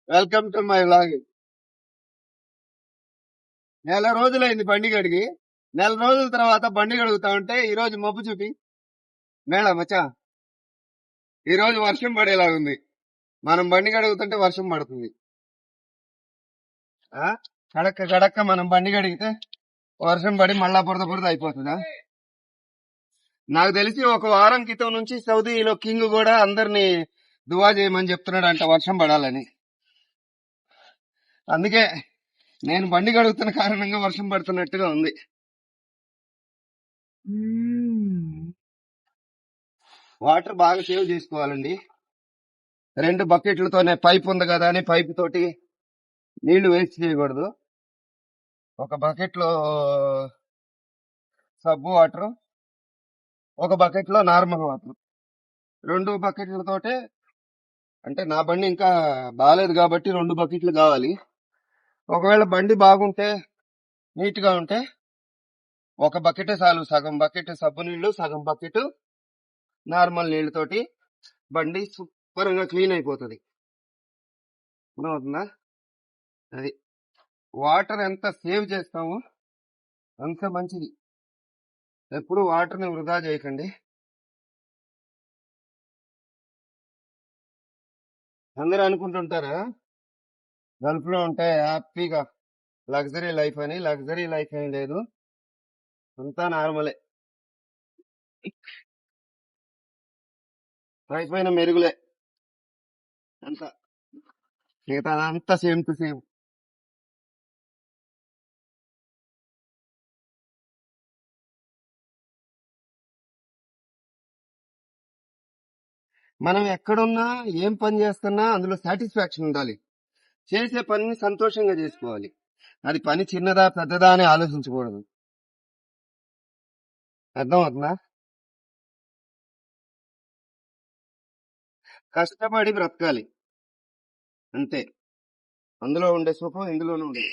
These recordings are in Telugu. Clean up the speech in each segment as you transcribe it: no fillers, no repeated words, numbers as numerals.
Welcome to my vlog. నెల రోజులైంది బండి కడిగి. నెల రోజుల తర్వాత బండి కడుగుతా ఉంటే ఈ రోజు మబ్బు చూపి మేడం మచ్చా ఈ రోజు వర్షం పడేలాగుంది. మనం బండి కడుగుతుంటే వర్షం పడుతుంది. ఆ కడక్క కడక్క మనం బండి కడిగితే వర్షం పడి మళ్ళా బురద బురద అయిపోతుందా? నాకు తెలిసి ఒక వారం క్రితం నుంచి సౌదీలో కింగ్ కూడా అందరినీ దువా చేయమని చెప్తున్నాడు అంట వర్షం పడాలని. అందుకే నేను బండి కడుగుతున్న కారణంగా వర్షం పడుతున్నట్టుగా ఉంది. వాటర్ బాగా సేవ్ చేసుకోవాలండి. 2 బకెట్లతోనే పైప్ ఉంది కదా అని పైప్ తోటి నీళ్లు వేస్ట్ చేయకూడదు. ఒక బకెట్ లో సబ్బు వాటర్, ఒక బకెట్ లో నార్మల్ వాటర్, 2 బకెట్లతోటే. అంటే నా బండి ఇంకా బాగాలేదు కాబట్టి 2 బకెట్లు కావాలి. ఒకవేళ బండి బాగుంటే నీట్ గా ఉంటే ఒక బకెటే చాలు. సగం బకెట్ సబ్బు నీళ్లు, సగం బకెట్ నార్మల్ నీళ్లతోటి బండి సూపర్ గా క్లీన్ అయిపోతుంది. అర్థమవుతుందా? అది వాటర్ ఎంత సేవ్ చేస్తామో అంత మంచిది. ఎప్పుడు వాటర్ ని వృధా చేయకండి. అందరూ అనుకుంటుంటారా గల్ఫ్ లో ఉంటే హ్యాపీగా లగ్జరీ లైఫ్ అని. లగ్జరీ లైఫ్ ఏం లేదు, అంతా నార్మలే. అయిపోయిన మెరుగులే అంతా. మిగతా అంతా సేమ్ టు సేమ్. మనం ఎక్కడున్నా ఏం పని చేస్తున్నా అందులో సాటిస్ఫాక్షన్ ఉండాలి. చేసే పనిని సంతోషంగా చేసుకోవాలి. అది పని చిన్నదా పెద్దదా అని ఆలోచించకూడదు. అర్థం అవుతుందా? కష్టపడి బ్రతకాలి అంతే. అందులో ఉండే సుఖం ఇందులోనే ఉండదు.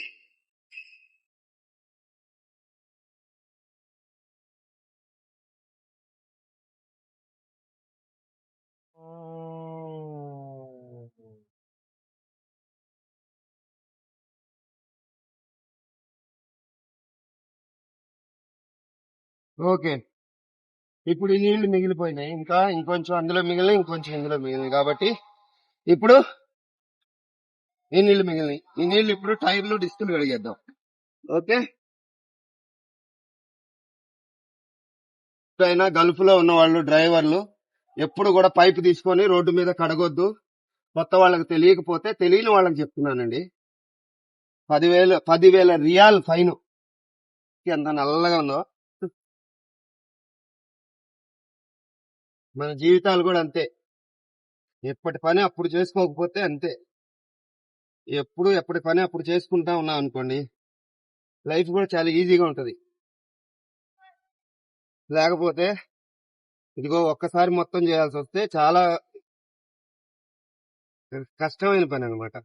ఓకే, ఇప్పుడు ఈ నీళ్లు మిగిలిపోయినాయి. ఇంకా ఇంకొంచెం అందులో మిగిలినాయి, ఇంకొంచెం ఇందులో మిగిలినాయి కాబట్టి ఇప్పుడు ఈ నీళ్లు మిగిలినాయి. ఈ నీళ్లు ఇప్పుడు టైర్లు డిస్కులు కడిగేద్దాం. ఓకే. ఎప్పుడైనా గల్ఫ్ లో ఉన్న వాళ్ళు డ్రైవర్లు ఎప్పుడు కూడా పైపు తీసుకొని రోడ్డు మీద కడగొద్దు. కొత్త వాళ్ళకి తెలియకపోతే తెలియని వాళ్ళకి చెప్తున్నానండి. 10,000 రియాల్ ఫైన్. ఎంత నల్లగా ఉందో. మన జీవితాలు కూడా అంతే. ఎప్పటి పని అప్పుడు చేసుకోకపోతే అంతే. ఎప్పటి పని అప్పుడు చేసుకుంటా ఉన్నాం అనుకోండి, లైఫ్ కూడా చాలా ఈజీగా ఉంటది. లేకపోతే ఇదిగో ఒక్కసారి మొత్తం చేయాల్సి వస్తే చాలా కష్టమైన పని అనమాట.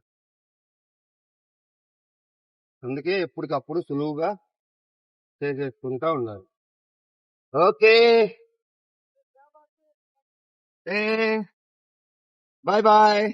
అందుకే ఎప్పటికప్పుడు సులువుగా చేసేసుకుంటా ఉండాలి. Okay, bye bye.